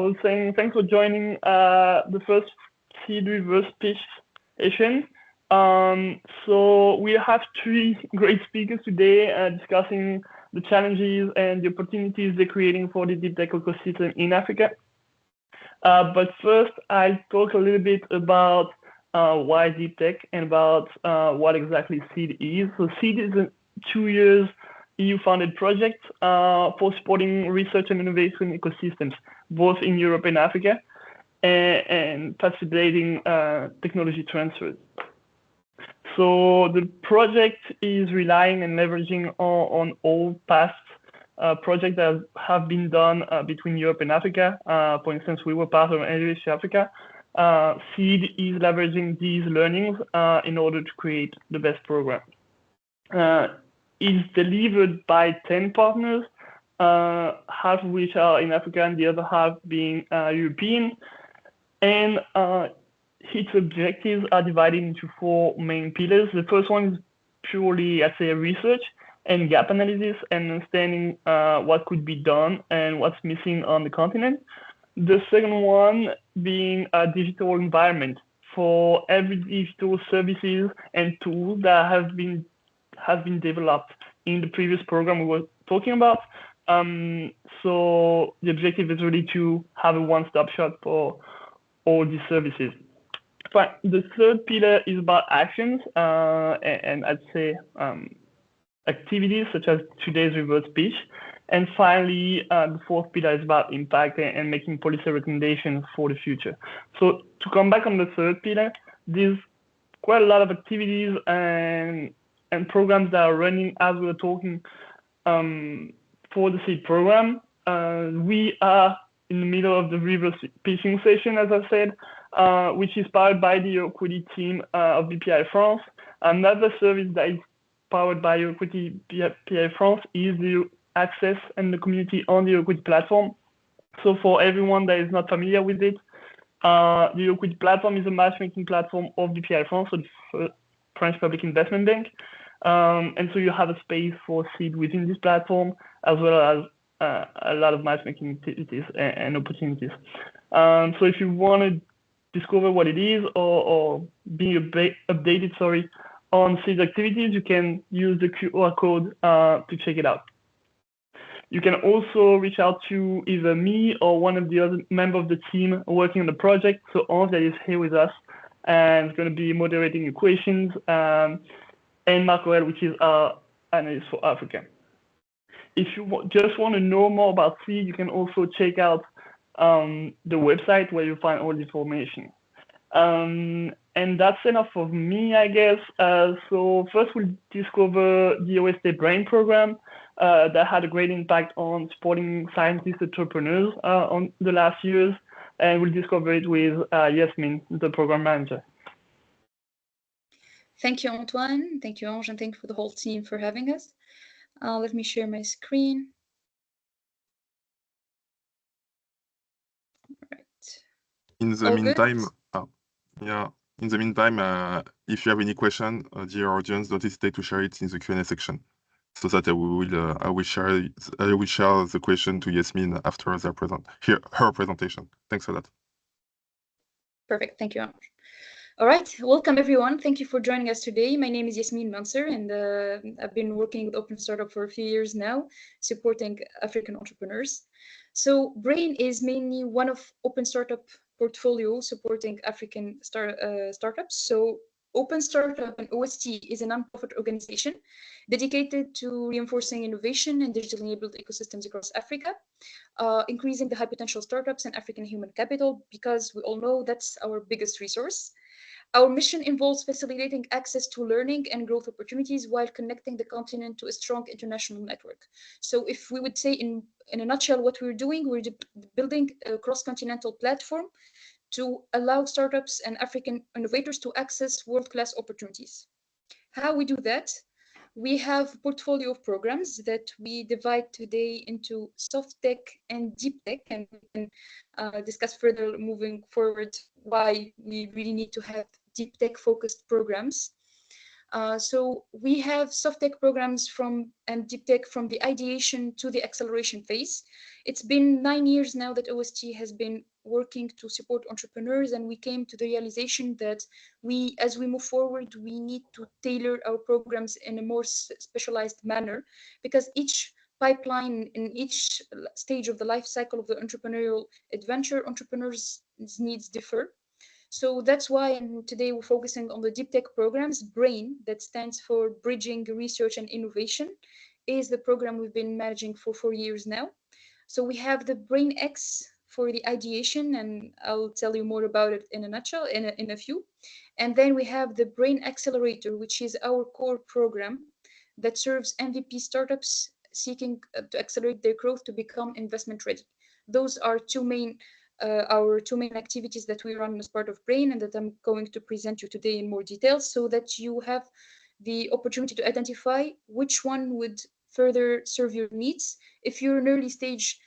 was saying thanks for joining the first seed reverse pitch session. So we have three great speakers today discussing the challenges and the opportunities they're creating for the deep tech ecosystem in Africa. But first, I'll talk a little bit about why deep tech and about what exactly SEED is. So SEED is a 2 years EU-funded project for supporting research and innovation ecosystems, both in Europe and Africa, and facilitating technology transfers. So the project is relying and leveraging on all past projects that have been done between Europe and Africa. For instance, we were part of Modus Africa. SEED is leveraging these learnings in order to create the best program. It's delivered by 10 partners, half of which are in Africa and the other half being European. And its objectives are divided into 4 main pillars. The first one is purely, I'd say, research and gap analysis and understanding what could be done and what's missing on the continent. The second one being a digital environment for every digital services and tools that have been developed in the previous program we were talking about. So the objective is really to have a one-stop shop for all these services. But the third pillar is about actions and I'd say activities such as today's reverse pitch. And finally, the fourth pillar is about impact and making policy recommendations for the future. So to come back on the third pillar, there's quite a lot of activities and programs that are running as we're talking for the SEED program. We are in the middle of the reverse pitching session, as I said, which is powered by the Equity team of BPI France. Another service that is powered by Equity BPI France is the access and the community on the Equity platform. So for everyone that is not familiar with it, the Equity platform is a matchmaking platform of BPI France, so the French Public Investment Bank. And so you have a space for SEED within this platform, as well as a lot of matchmaking activities and opportunities. So if you want to discover what it is or be updated, on SEED activities, you can use the QR code to check it out. You can also reach out to either me or one of the other members of the team working on the project. So Ange that is here with us and is going to be moderating your questions, and Marco, which is our analyst for Africa. If you just want to know more about SEED, you can also check out the website where you find all the information. And that's enough for me, I guess. So first we'll discover the OST Brain program that had a great impact on supporting scientists, entrepreneurs on the last years. And we'll discover it with Yesmine, the program manager. Thank you, Antoine. Thank you, Ange, and thank you for the whole team for having us. Let me share my screen. All right. In the meantime, in the meantime, if you have any question, dear audience, don't hesitate to share it in the Q&A section, so that I will share the question to Yesmine after her presentation. Thanks for that. Perfect. Thank you, Ange. All right, welcome everyone. Thank you for joining us today. My name is Yesmine Mansar, and I've been working with Open Startup for a few years now, supporting African entrepreneurs. So Brain is mainly one of Open Startup portfolio supporting African startups. So Open Startup and OST is a nonprofit organization dedicated to reinforcing innovation and digitally enabled ecosystems across Africa, increasing the high potential startups and African human capital, because we all know that's our biggest resource. Our mission involves facilitating access to learning and growth opportunities while connecting the continent to a strong international network. So if we would say in a nutshell what we're doing, we're building a cross-continental platform to allow startups and African innovators to access world-class opportunities. How we do that? We have a portfolio of programs that we divide today into soft tech and deep tech, and we can discuss further moving forward why we really need to have deep tech focused programs. So we have soft tech programs and deep tech from the ideation to the acceleration phase. It's been 9 years now that OST has been working to support entrepreneurs, and we came to the realization that as we move forward, we need to tailor our programs in a more specialized manner, because each pipeline in each stage of the life cycle of the entrepreneurial adventure, entrepreneurs' needs differ. So that's why today we're focusing on the deep tech programs. BRAIN, that stands for Bridging Research and Innovation, is the program we've been managing for 4 years now. So we have the BRAIN X for the ideation, and I'll tell you more about it in a nutshell in a few. And then we have the BRAIN Accelerator, which is our core program that serves MVP startups seeking to accelerate their growth to become investment ready. Those are our two main activities that we run as part of BRAIN, and that I'm going to present you today in more detail, so that you have the opportunity to identify which one would further serve your needs. If you're an early stage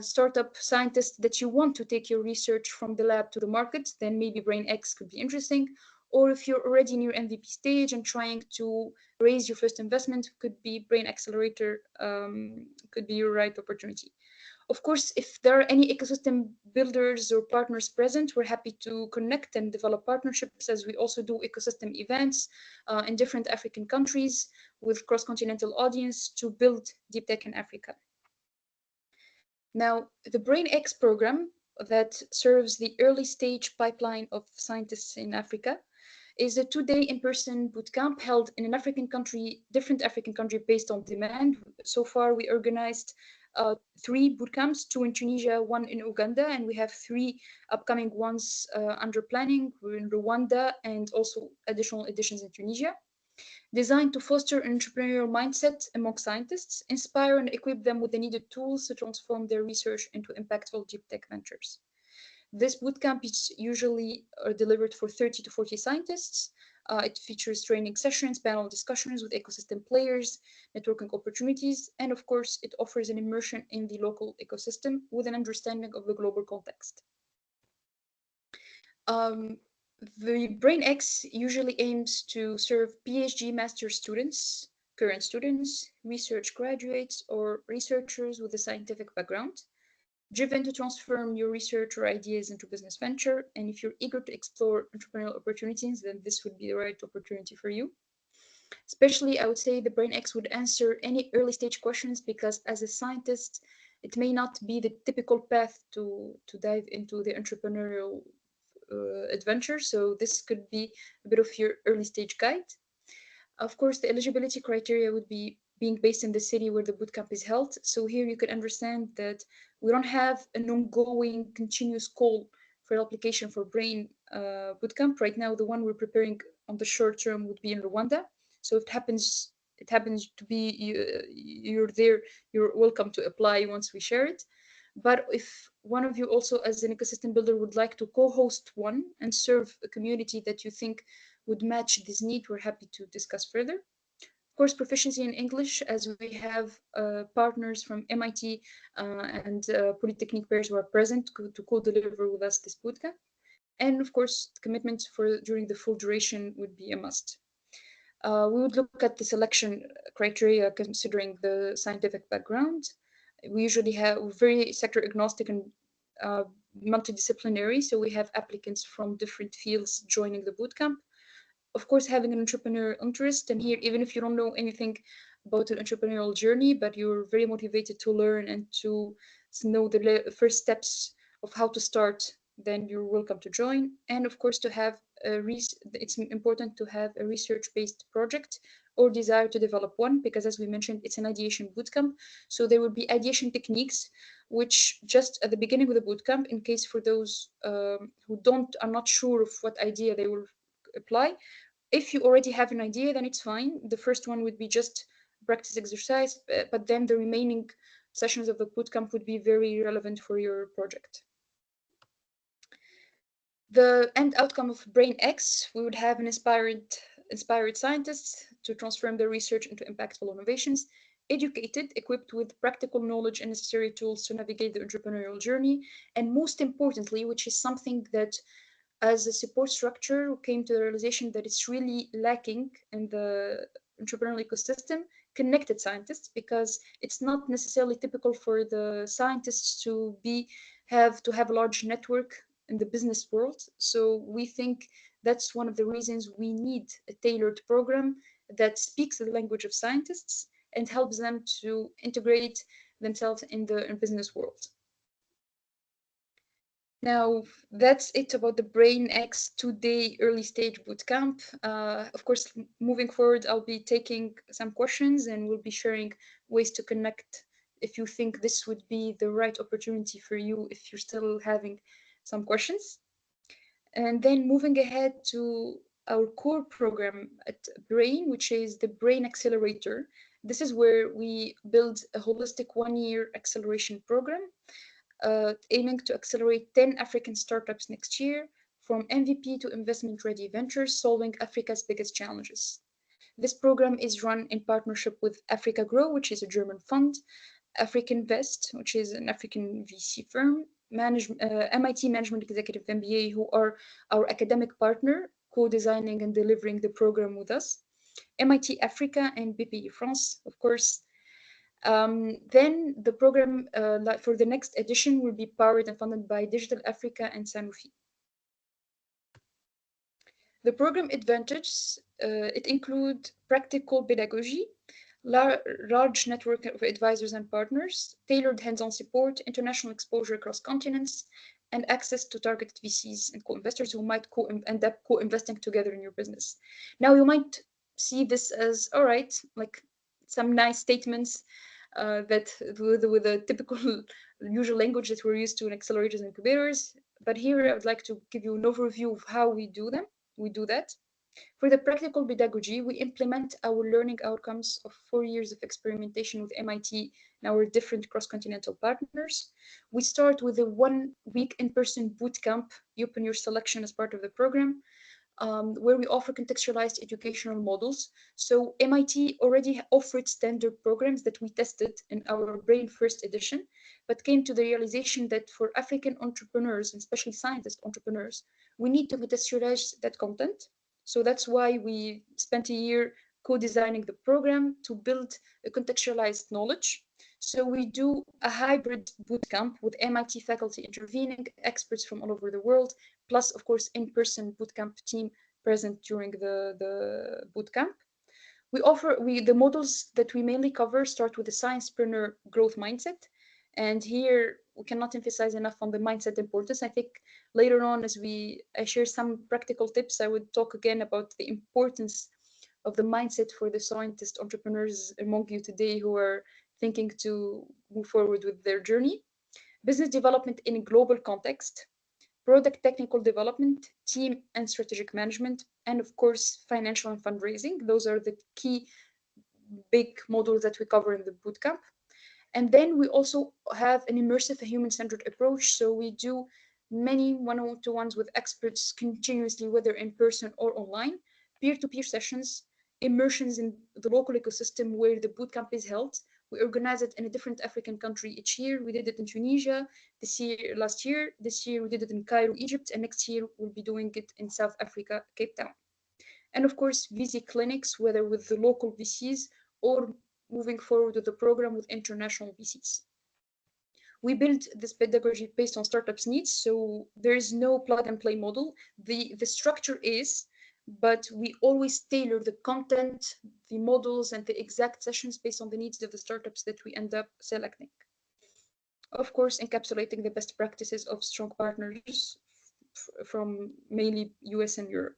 startup scientist that you want to take your research from the lab to the market, then maybe BRAIN X could be interesting. Or if you're already in your MVP stage and trying to raise your first investment, could be BRAIN Accelerator, could be your right opportunity. Of course, if there are any ecosystem builders or partners present, we're happy to connect and develop partnerships, as we also do ecosystem events in different African countries with cross-continental audience to build deep tech in Africa. Now, the BRAIN X program that serves the early stage pipeline of scientists in Africa is a 2-day in-person bootcamp held in an African country, different African country based on demand. So far, we organized 3 bootcamps, 2 in Tunisia, 1 in Uganda, and we have 3 upcoming ones under planning. We're in Rwanda and also additional editions in Tunisia, designed to foster an entrepreneurial mindset among scientists, inspire and equip them with the needed tools to transform their research into impactful deep tech ventures. This bootcamp is usually delivered for 30 to 40 scientists. It features training sessions, panel discussions with ecosystem players, networking opportunities, and of course, it offers an immersion in the local ecosystem with an understanding of the global context. The BRAIN X usually aims to serve PhD master students, current students, research graduates, or researchers with a scientific background, driven to transform your research or ideas into business venture. And if you're eager to explore entrepreneurial opportunities, then this would be the right opportunity for you. Especially, I would say the BRAIN X would answer any early stage questions, because as a scientist, it may not be the typical path to dive into the entrepreneurial adventure. So this could be a bit of your early stage guide. Of course, the eligibility criteria would be being based in the city where the bootcamp is held. So here you can understand that we don't have an ongoing continuous call for application for BRAIN bootcamp. Right now, the one we're preparing on the short term would be in Rwanda. So if it happens to be you're there, you're welcome to apply once we share it. But if one of you also as an ecosystem builder would like to co-host one and serve a community that you think would match this need, we're happy to discuss further. Of course, proficiency in English, as we have partners from MIT and Polytechnique pairs who are present to co-deliver with us this bootcamp. And of course, commitment during the full duration would be a must. We would look at the selection criteria considering the scientific background. We usually have very sector agnostic and multidisciplinary, so we have applicants from different fields joining the bootcamp. Of course, having an entrepreneurial interest, and here, even if you don't know anything about an entrepreneurial journey, but you're very motivated to learn and to know the first steps of how to start, then you're welcome to join. And of course, to have it's important to have a research-based project or desire to develop one, because as we mentioned, it's an ideation bootcamp. So there will be ideation techniques, which just at the beginning of the bootcamp, in case for those who are not sure of what idea they will apply. If you already have an idea, then it's fine. The first one would be just practice exercise, but then the remaining sessions of the bootcamp would be very relevant for your project. The end outcome of BRAIN X, we would have an inspired scientists to transform their research into impactful innovations, educated, equipped with practical knowledge and necessary tools to navigate the entrepreneurial journey, and most importantly, which is something that as a support structure, we came to the realization that it's really lacking in the entrepreneurial ecosystem connected scientists, because it's not necessarily typical for the scientists to have a large network in the business world. So we think that's one of the reasons we need a tailored program that speaks the language of scientists and helps them to integrate themselves in the business world. Now, that's it about the BrainX 2-day early stage bootcamp. Of course, moving forward, I'll be taking some questions and we'll be sharing ways to connect if you think this would be the right opportunity for you, if you're still having some questions. And then moving ahead to our core program at Brain, which is the Brain Accelerator. This is where we build a holistic 1-year acceleration program, aiming to accelerate 10 African startups next year, from MVP to investment-ready ventures, solving Africa's biggest challenges. This program is run in partnership with Africa Grow, which is a German fund, African Vest, which is an African VC firm, MIT Management Executive MBA, who are our academic partner, co-designing and delivering the program with us, MIT Africa and BPI France, of course. Then the program for the next edition will be powered and funded by Digital Africa and Sanofi. The program advantages, it include practical pedagogy, large network of advisors and partners, tailored hands-on support, international exposure across continents, and access to targeted VCs and co-investors who might end up co-investing together in your business. Now, you might see this as, all right, like some nice statements that with a typical usual language that we're used to in accelerators and incubators. But here I would like to give you an overview of how we do them. We do that. For the practical pedagogy, we implement our learning outcomes of 4 years of experimentation with MIT and our different cross-continental partners. We start with a 1-week in-person bootcamp, you open your selection as part of the program, where we offer contextualized educational models. So MIT already offered standard programs that we tested in our Brain First edition, but came to the realization that for African entrepreneurs, and especially scientist entrepreneurs, we need to contextualize that content. So that's why we spent a year co-designing the program to build a contextualized knowledge. So we do a hybrid bootcamp with MIT faculty intervening, experts from all over the world, plus, of course, in-person bootcamp team present during the bootcamp. The models that we mainly cover start with the sciencepreneur growth mindset. And here we cannot emphasize enough on the mindset importance. I think later on, as I share some practical tips, I would talk again about the importance of the mindset for the scientist entrepreneurs among you today who are thinking to move forward with their journey. Business development in a global context, product technical development, team and strategic management, and of course, financial and fundraising. Those are the key big modules that we cover in the bootcamp. And then we also have an immersive human-centered approach. So we do many one-to-ones with experts continuously, whether in person or online, peer-to-peer sessions, immersions in the local ecosystem where the bootcamp is held. We organize it in a different African country each year. We did it in Tunisia last year. This year we did it in Cairo, Egypt, and next year we'll be doing it in South Africa, Cape Town. And of course, VC clinics, whether with the local VCs or moving forward with the program with international VCs. We build this pedagogy based on startups' needs, so there is no plug and play model. The structure is, but we always tailor the content, the models, and the exact sessions based on the needs of the startups that we end up selecting. Of course, encapsulating the best practices of strong partners from mainly US and Europe.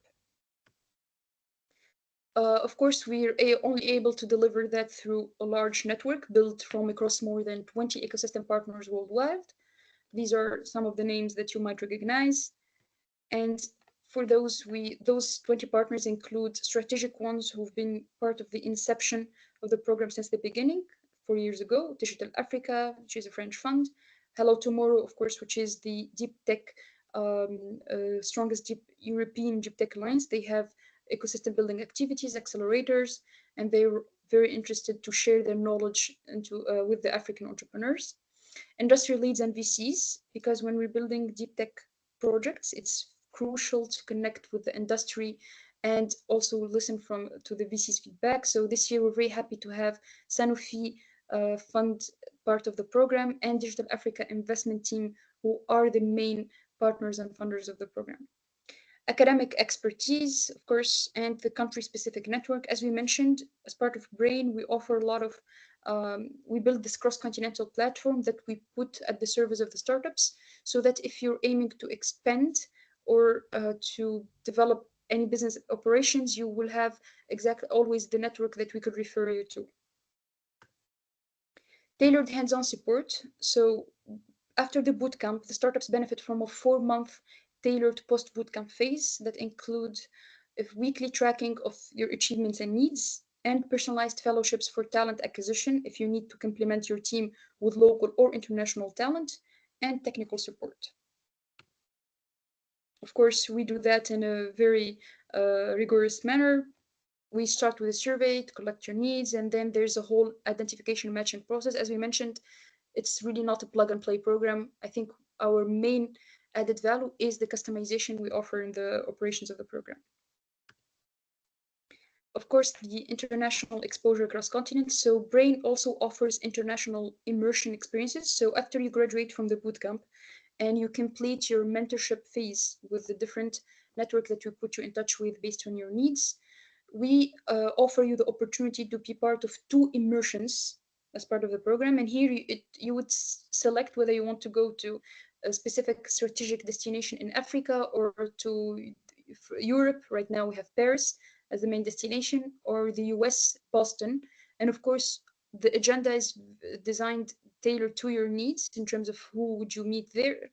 Of course, we're only able to deliver that through a large network built from across more than 20 ecosystem partners worldwide. These are some of the names that you might recognize. And for those 20 partners include strategic ones who've been part of the inception of the program since the beginning, 4 years ago, Digital Africa, which is a French fund, Hello Tomorrow, of course, which is the deep tech, strongest European deep tech alliance. They have ecosystem building activities, accelerators, and they're very interested to share their knowledge with the African entrepreneurs. Industrial leads and VCs, because when we're building deep tech projects, it's crucial to connect with the industry and also listen to the VC's feedback. So this year, we're very happy to have Sanofi fund part of the program and Digital Africa investment team, who are the main partners and funders of the program. Academic expertise, of course, and the country-specific network. As we mentioned, as part of BRAIN, we offer a lot of, we build this cross-continental platform that we put at the service of the startups, so that if you're aiming to expand or to develop any business operations, you will have exactly always the network that we could refer you to. Tailored hands-on support. So after the bootcamp, the startups benefit from a 4-month tailored post-bootcamp phase that includes a weekly tracking of your achievements and needs, and personalized fellowships for talent acquisition if you need to complement your team with local or international talent, and technical support. Of course, we do that in a very rigorous manner. We start with a survey to collect your needs, and then there's a whole identification matching process. As we mentioned, it's really not a plug and play program. I think our main added value is the customization we offer in the operations of the program. Of course, the international exposure across continents. So BRAIN also offers international immersion experiences. So after you graduate from the bootcamp and you complete your mentorship phase with the different network that we put you in touch with based on your needs, we offer you the opportunity to be part of 2 immersions as part of the program. And here you would select whether you want to go to a specific strategic destination in Africa or to Europe. Right now we have Paris as the main destination, or the US, Boston. And of course, the agenda is designed tailored to your needs in terms of who would you meet there.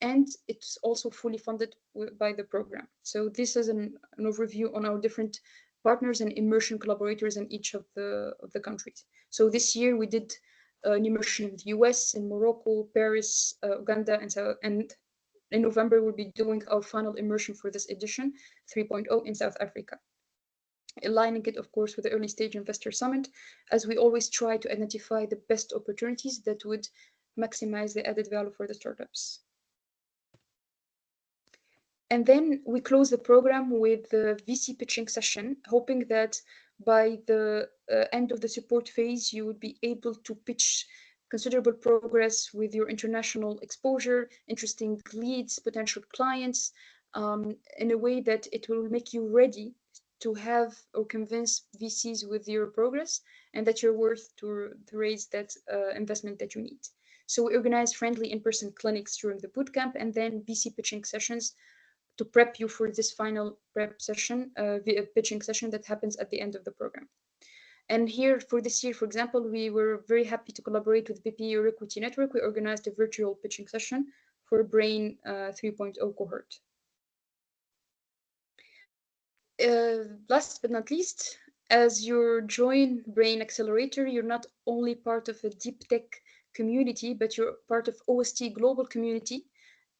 And it's also fully funded by the program. So this is an overview on our different partners and immersion collaborators in each of the countries. So this year we did an immersion in the US, in Morocco, Paris, Uganda, and in November we'll be doing our final immersion for this edition 3.0 in South Africa. Aligning it, of course, with the Early Stage Investor Summit, as we always try to identify the best opportunities that would maximize the added value for the startups. And then we close the program with the VC pitching session, hoping that by the end of the support phase, you would be able to pitch considerable progress with your international exposure, interesting leads, potential clients, in a way that it will make you ready to have or convince VCs with your progress and that you're worth to raise that investment that you need. So we organize friendly in-person clinics during the bootcamp, and then VC pitching sessions to prep you for this final prep session, pitching session that happens at the end of the program. And here for this year, for example, we were very happy to collaborate with BP Your Equity Network. We organized a virtual pitching session for BRAIN 3.0 cohort. Last but not least, as you join BRAIN Accelerator, you're not only part of a deep tech community, but you're part of OST global community,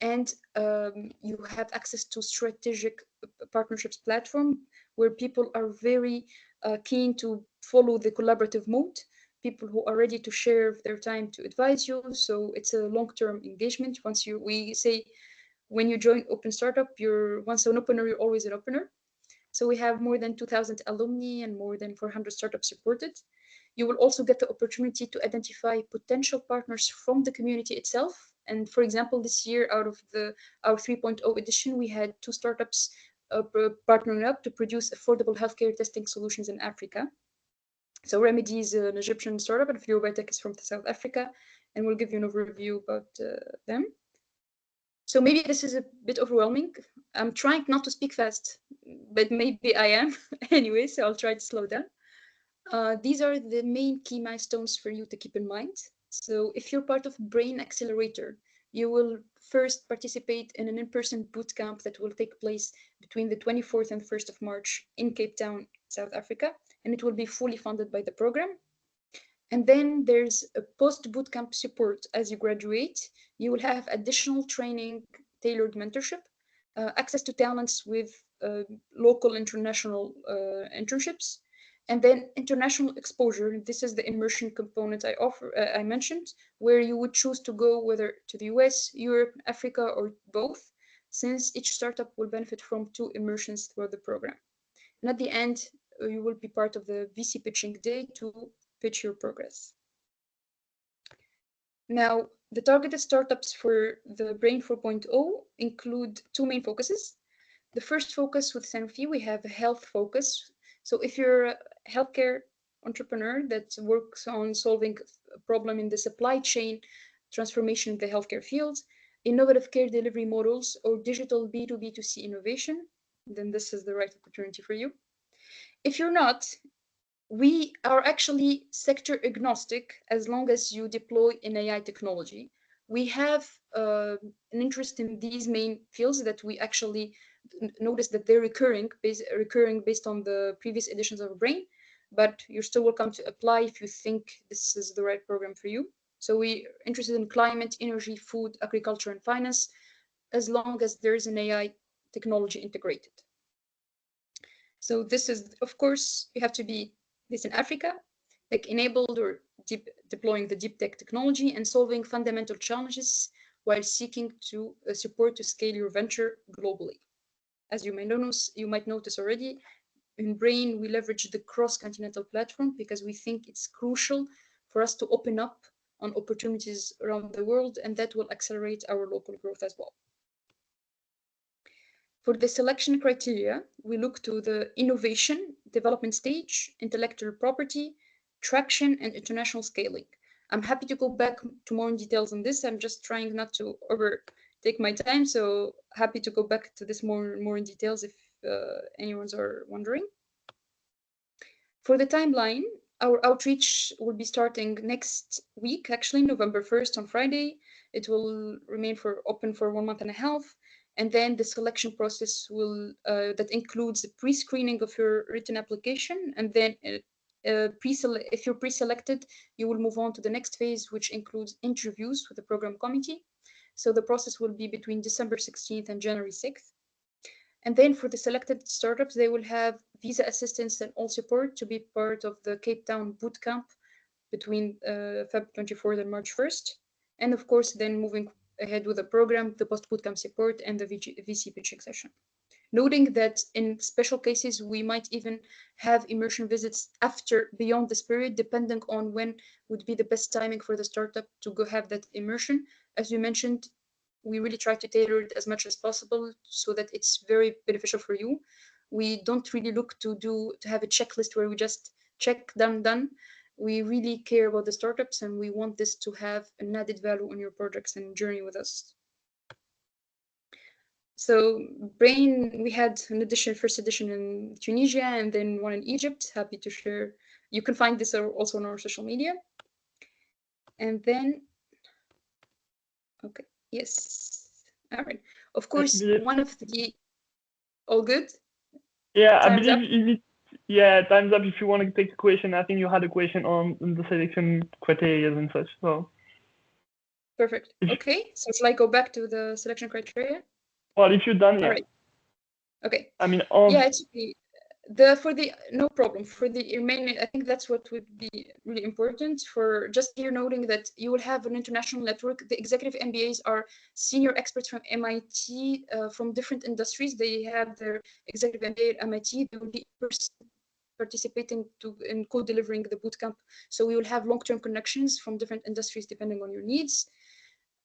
and you have access to strategic partnerships platform where people are very keen to follow the collaborative mode, people who are ready to share their time to advise you. So it's a long-term engagement. We say when you join Open Startup, you're once an opener, you're always an opener. So we have more than 2,000 alumni and more than 400 startups supported. You will also get the opportunity to identify potential partners from the community itself. And for example, this year, out of our 3.0 edition, we had 2 startups partnering up to produce affordable healthcare testing solutions in Africa. So Remedy is an Egyptian startup, and Fluobiotech is from South Africa, and we'll give you an overview about them. So maybe this is a bit overwhelming. I'm trying not to speak fast, but maybe I am anyway, so I'll try to slow down. These are the main key milestones for you to keep in mind. So if you're part of BRAIN Accelerator, you will first participate in an in-person bootcamp that will take place between the 24th and 1st of March in Cape Town, South Africa, and it will be fully funded by the program. And then there's a post-bootcamp support. As you graduate, you will have additional training, tailored mentorship, access to talents with local international internships, and then international exposure. This is the immersion component I mentioned, where you would choose to go whether to the US, Europe, Africa, or both. since each startup will benefit from 2 immersions throughout the program. And at the end, you will be part of the VC pitching day to pitch your progress. Now, the targeted startups for the Brain 4.0 include 2 main focuses. The first focus with Sanofi, we have a health focus. So if you're a healthcare entrepreneur that works on solving a problem in the supply chain transformation in the healthcare field, innovative care delivery models, or digital B2B2C innovation, then this is the right opportunity for you. If you're not, we are actually sector agnostic as long as you deploy an AI technology. We have an interest in these main fields that we actually notice that they're recurring based on the previous editions of Brain, but you're still welcome to apply if you think this is the right program for you. So we're interested in climate, energy, food, agriculture, and finance, as long as there is an AI technology integrated. So this is, of course, you have to be based in Africa, like enabled or deploying the deep tech technology and solving fundamental challenges while seeking to support to scale your venture globally. As you might notice already, in Brain, we leverage the cross-continental platform because we think it's crucial for us to open up on opportunities around the world, and that will accelerate our local growth as well. For the selection criteria, we look to the innovation, development stage, intellectual property, traction, and international scaling. I'm happy to go back to more in details on this. I'm just trying not to overtake my time, so happy to go back to this more in details if anyone's are wondering. For the timeline, our outreach will be starting next week, actually November 1st on Friday. It will remain open for 1.5 months. And then the selection process will that includes the pre-screening of your written application, and then if you're pre-selected, you will move on to the next phase, which includes interviews with the program committee. So the process will be between December 16th and January 6th. And then for the selected startups, they will have visa assistance and all support to be part of the Cape Town bootcamp between Feb 24th and March 1st. And of course, then moving ahead with the program, the post-bootcamp support, and the VC pitching session. Noting that in special cases, we might even have immersion visits beyond this period, depending on when would be the best timing for the startup to go have that immersion. As you mentioned, we really try to tailor it as much as possible so that it's very beneficial for you. We don't really look to have a checklist where we just check, done. We really care about the startups, and we want this to have an added value on your projects and journey with us. So Brain, we had an first edition in Tunisia and then one in Egypt. Happy to share. You can find this also on our social media. And then, okay, yes. All right. Of course, one of the, all good? Yeah, I believe time's up. If you want to take a question, I think you had a question on the selection criteria and such. So perfect. Okay, so shall I go back to the selection criteria? Well, if you're done, yeah. All right. Okay. I mean, yeah, it's okay. No problem. For the remaining, I think that's what would be really important. For just here noting that you will have an international network. The executive MBAs are senior experts from MIT, from different industries. They have their executive MBA at MIT. They will be participating in co-delivering the bootcamp. So we will have long-term connections from different industries depending on your needs.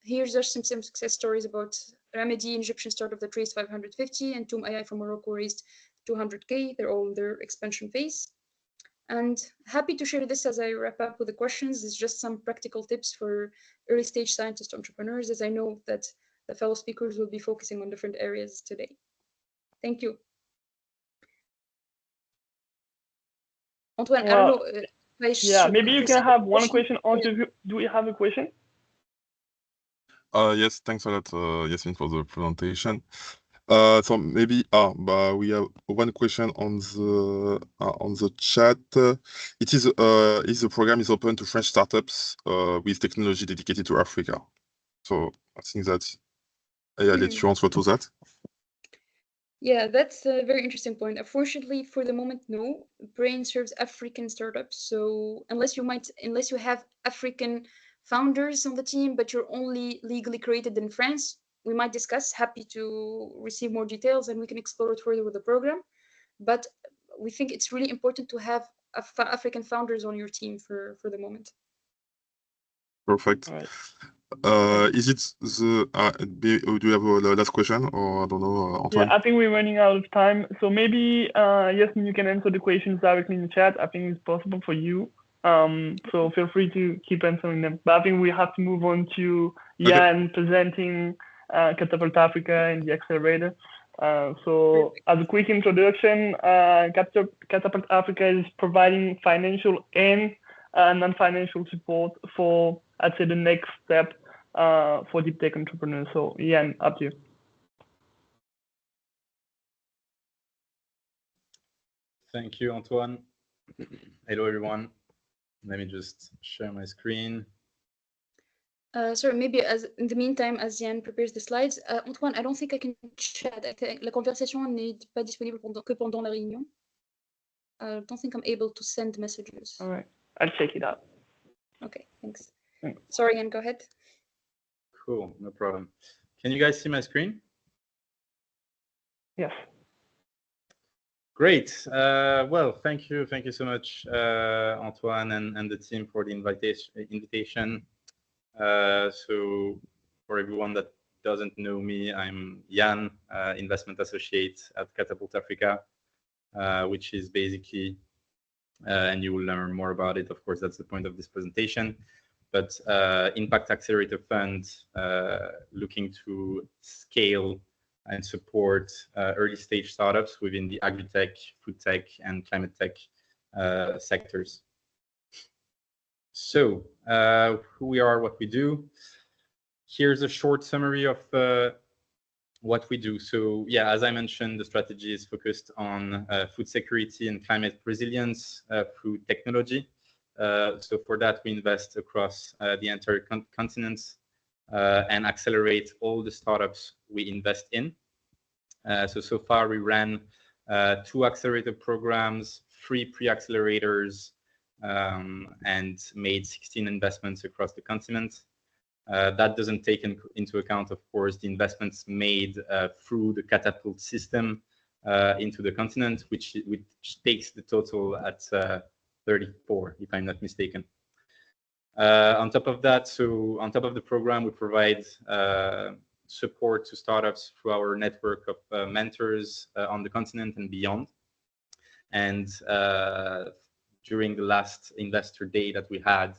Here's some success stories about Remedy, an Egyptian startup that raised 550, and Toom AI from Morocco raised 200K. They're all in their expansion phase. And happy to share this as I wrap up with the questions. It's just some practical tips for early stage scientist entrepreneurs, as I know that the fellow speakers will be focusing on different areas today. Thank you. Antoine, I don't know. Yeah, maybe you can have one question. Do we have a question? Yes, thanks a lot, Yesmine, for the presentation. So maybe we have one question on the chat. It is the program is open to French startups with technology dedicated to Africa. So I think that I'll let you answer to that. Yeah, that's a very interesting point. Unfortunately, for the moment, no. Brain serves African startups. So unless you have African founders on the team, but you're only legally created in France, we might discuss. Happy to receive more details, and we can explore it further with the program. But we think it's really important to have African founders on your team for the moment. Perfect. All right. Is it the do you have a last question, or I don't know, Antoine? Yeah, I think we're running out of time. So maybe Yesmine, you can answer the questions directly in the chat. I think it's possible for you. So feel free to keep answering them. But I think we have to move on to Yann presenting Katapult Africa and the accelerator. So as a quick introduction, Katapult Africa is providing financial and non-financial support for, I'd say, the next step for deep tech entrepreneurs. So Yann, up to you. Thank you, Antoine. Hello, everyone. Let me just share my screen. Sorry, maybe in the meantime, as Yann prepares the slides, Antoine, I don't think I can chat. La conversation n'est pas disponible que pendant la réunion. I don't think I'm able to send messages. All right, I'll check it out. Okay, thanks. Sorry, Yann, go ahead. Cool, no problem. Can you guys see my screen? Yes. Great. Well, thank you so much, Antoine and the team for the invitation. So for everyone that doesn't know me, I'm Yann, investment associate at Katapult Africa, which is basically, and you will learn more about it, of course, that's the point of this presentation, but impact accelerator fund looking to scale and support early stage startups within the agri-tech, food tech, and climate tech sectors. So who we are, what we do. Here's a short summary of what we do. So yeah, as I mentioned, the strategy is focused on food security and climate resilience through technology. So for that, we invest across the entire continent and accelerate all the startups we invest in. So far we ran 2 accelerator programs, 3 pre-accelerators, and made 16 investments across the continent. That doesn't take into account, of course, the investments made through the Katapult system into the continent, which takes the total at 34, if I'm not mistaken. On top of that, so on top of the program, we provide support to startups through our network of mentors on the continent and beyond. And during the last investor day that we had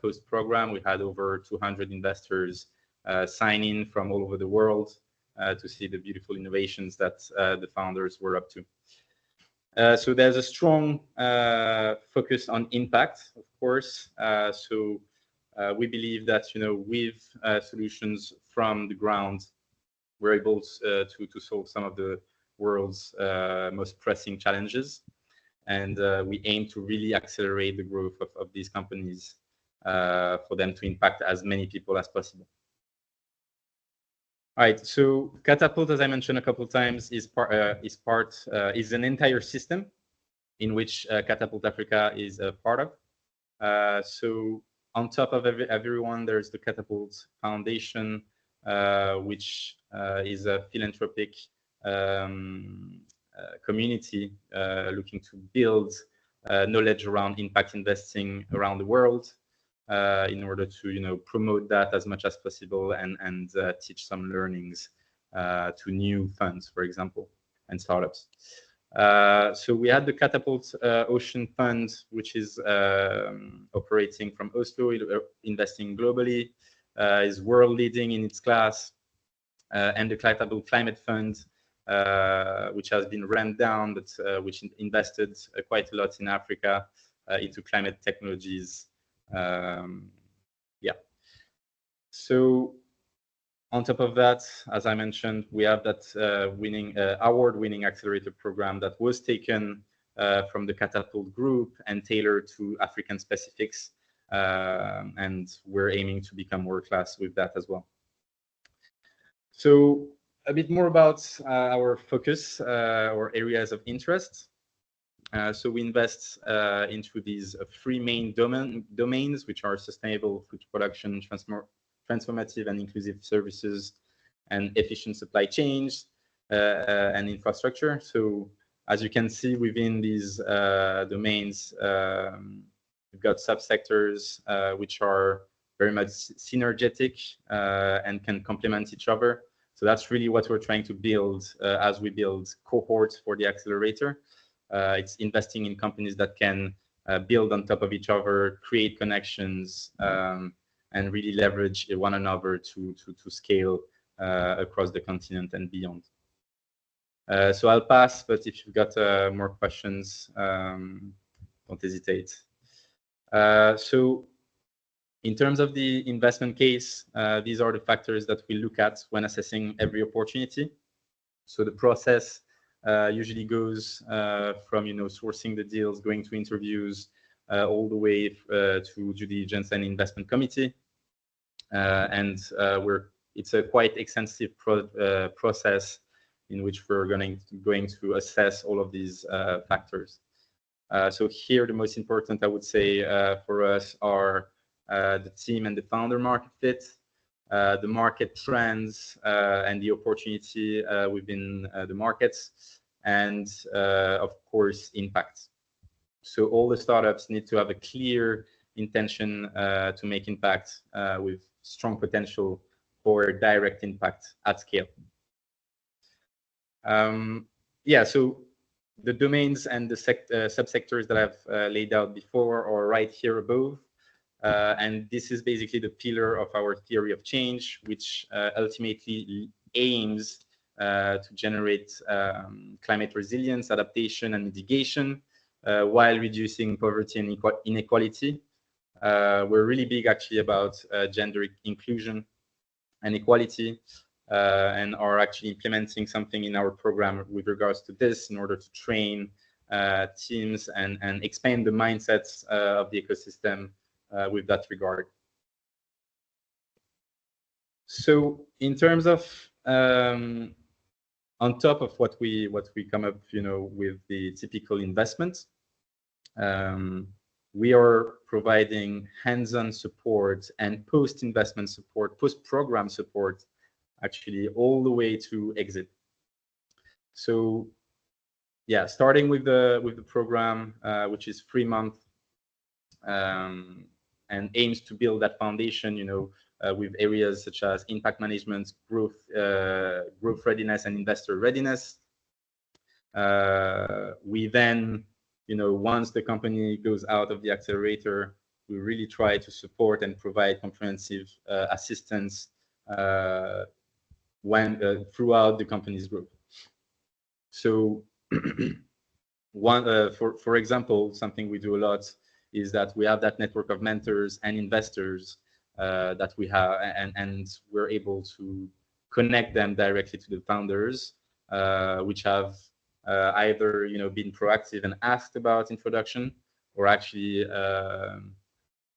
post-program, we had over 200 investors sign in from all over the world to see the beautiful innovations that the founders were up to. So there's a strong focus on impact, of course. So we believe that, with solutions from the ground, we're able to solve some of the world's most pressing challenges. And we aim to really accelerate the growth of these companies for them to impact as many people as possible. All right, so Katapult, as I mentioned a couple of times, is an entire system in which Katapult Africa is a part of. So on top of everyone, there's the Katapult Foundation, which is a philanthropic community looking to build knowledge around impact investing around the world in order to promote that as much as possible and teach some learnings to new funds, for example, and startups. So we had the Katapult Ocean Fund, which is operating from Oslo, investing globally, is world leading in its class, and the Katapult Climate Fund, which has been ramped down, but which invested quite a lot in Africa into climate technologies. Yeah. So on top of that, as I mentioned, we have that award-winning accelerator program that was taken from the Katapult group and tailored to African specifics, and we're aiming to become world-class with that as well. So a bit more about our focus or areas of interest. So we invest into these 3 main domains, which are sustainable food production, transformative and inclusive services, and efficient supply chains and infrastructure. So as you can see within these domains, we've got subsectors which are very much synergetic and can complement each other. So that's really what we're trying to build as we build cohorts for the accelerator. It's investing in companies that can build on top of each other, create connections, and really leverage one another to scale across the continent and beyond. So I'll pass, but if you've got more questions, don't hesitate. So in terms of the investment case, these are the factors that we look at when assessing every opportunity. So the process usually goes from sourcing the deals, going to interviews, all the way to due diligence and investment committee. It's a quite extensive process in which we're going to assess all of these factors. So here, the most important, I would say, for us are the team and the founder market fit, the market trends and the opportunity within the markets, and of course, impact. So all the startups need to have a clear intention to make impact with strong potential for direct impact at scale. Yeah, so the domains and the subsectors that I've laid out before are right here above. And this is basically the pillar of our theory of change, which ultimately aims to generate climate resilience, adaptation, and mitigation while reducing poverty and inequality. We're really big actually about gender inclusion and equality, and are actually implementing something in our program with regards to this in order to train teams and expand the mindsets of the ecosystem with that regard. So in terms of on top of what we come up with the typical investment, we are providing hands-on support and post-investment support, post-program support, actually all the way to exit. So yeah, starting with the program, which is 3 months, and aims to build that foundation, with areas such as impact management, growth readiness, and investor readiness. We then, once the company goes out of the accelerator, we really try to support and provide comprehensive assistance throughout the company's growth. So for example, something we do a lot is that we have that network of mentors and investors that we have, and we're able to connect them directly to the founders, which have either been proactive and asked about introduction, or actually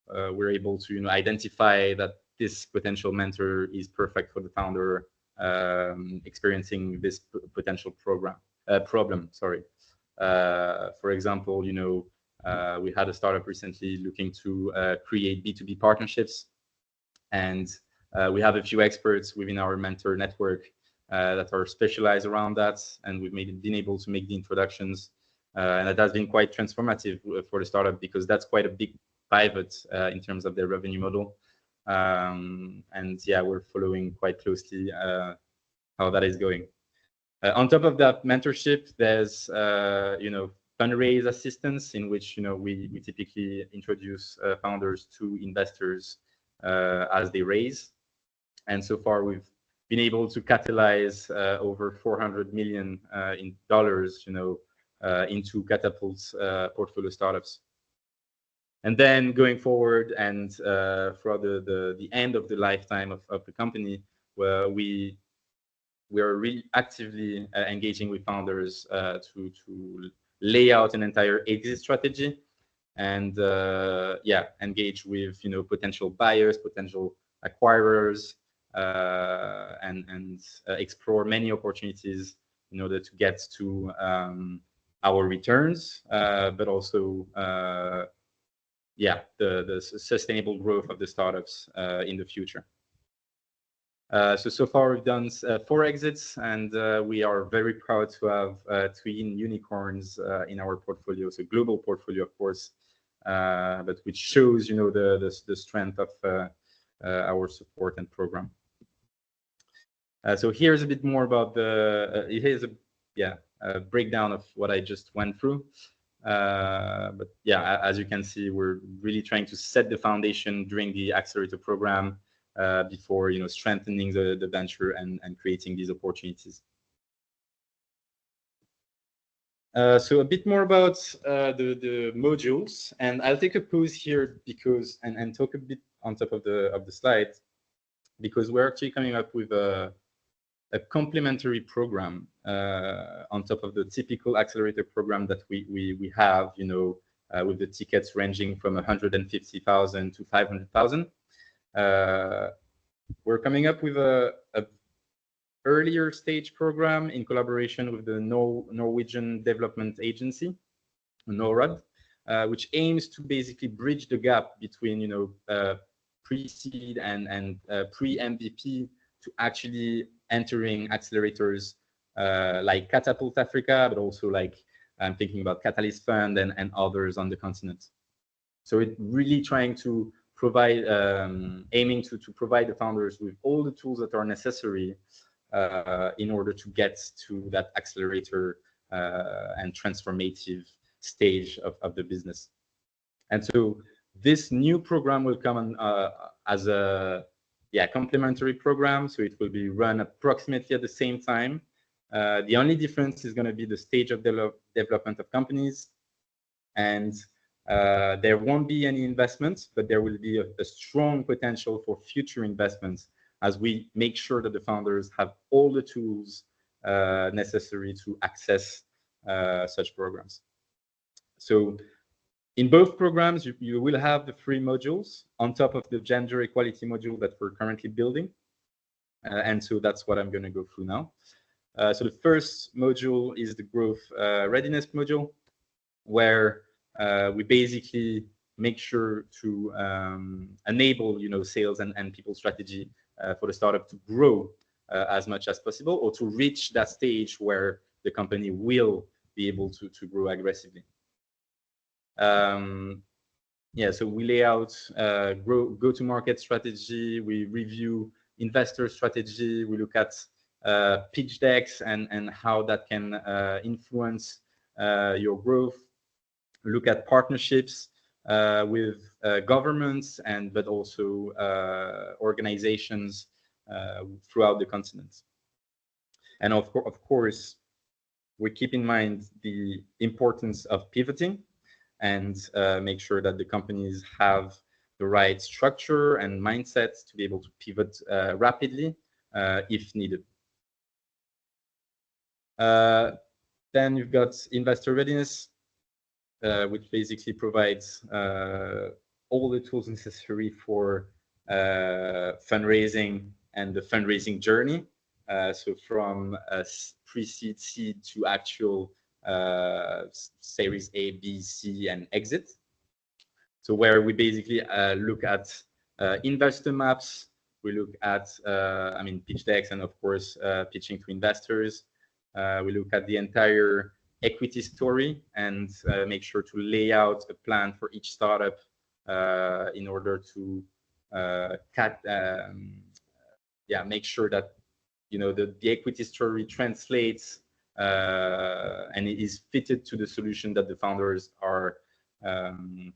we're able to identify that this potential mentor is perfect for the founder experiencing this potential problem. Sorry. For example, we had a startup recently looking to create B2B partnerships, and we have a few experts within our mentor network that are specialized around that, and we've been able to make the introductions, and that has been quite transformative for the startup, because that's quite a big pivot in terms of their revenue model. And yeah, we're following quite closely how that is going. On top of that mentorship, there's fundraise assistance, in which we typically introduce founders to investors as they raise. And so far, we've been able to catalyze over $400 million in dollars, into Katapult's portfolio startups. And then going forward, and for the end of the lifetime of the company, where we are really actively engaging with founders to lay out an entire exit strategy, and engage with potential buyers, potential acquirers, and explore many opportunities in order to get to our returns, but also the sustainable growth of the startups in the future. So far we've done 4 exits, and we are very proud to have twin unicorns in our portfolio. So global portfolio, of course, but which shows, you know, the strength of our support and program. So here's a bit more about here's a breakdown of what I just went through. But yeah, as you can see, we're really trying to set the foundation during the accelerator program before, you know, strengthening the venture and creating these opportunities. So a bit more about the modules, and I'll take a pause here because and talk a bit on top of the slide, because we're actually coming up with a complementary program on top of the typical accelerator program that we have, you know, with the tickets ranging from 150,000 to 500,000. We're coming up with a earlier stage program in collaboration with the Norwegian Development Agency, NORAD, which aims to basically bridge the gap between, you know, pre-seed and pre-MVP to actually entering accelerators like Katapult Africa, but also like I'm thinking about Catalyst Fund and others on the continent. So it's really trying to provide, aiming to provide the founders with all the tools that are necessary in order to get to that accelerator and transformative stage of the business. And so this new program will come on, as a complementary program. So it will be run approximately at the same time. The only difference is going to be the stage of development of companies, and there won't be any investments, but there will be a strong potential for future investments as we make sure that the founders have all the tools necessary to access such programs. So in both programs, you will have the 3 modules on top of the gender equality module that we're currently building. And so that's what I'm going to go through now. So the first module is the growth readiness module, where we basically make sure to enable, you know, sales and people strategy for the startup to grow as much as possible, or to reach that stage where the company will be able to grow aggressively. So we lay out go-to-market strategy, we review investor strategy, we look at pitch decks and how that can influence your growth. We look at partnerships with governments but also organizations throughout the continent. And of course, we keep in mind the importance of pivoting and make sure that the companies have the right structure and mindset to be able to pivot rapidly if needed. Then you've got investor readiness, which basically provides all the tools necessary for fundraising and the fundraising journey. So from pre-seed, seed to actual series A, B, C, and exit. So where we basically look at investor maps, we look at, pitch decks, and of course, pitching to investors. We look at the entire equity story and make sure to lay out a plan for each startup in order to make sure that, you know, the equity story translates and it is fitted to the solution that the founders are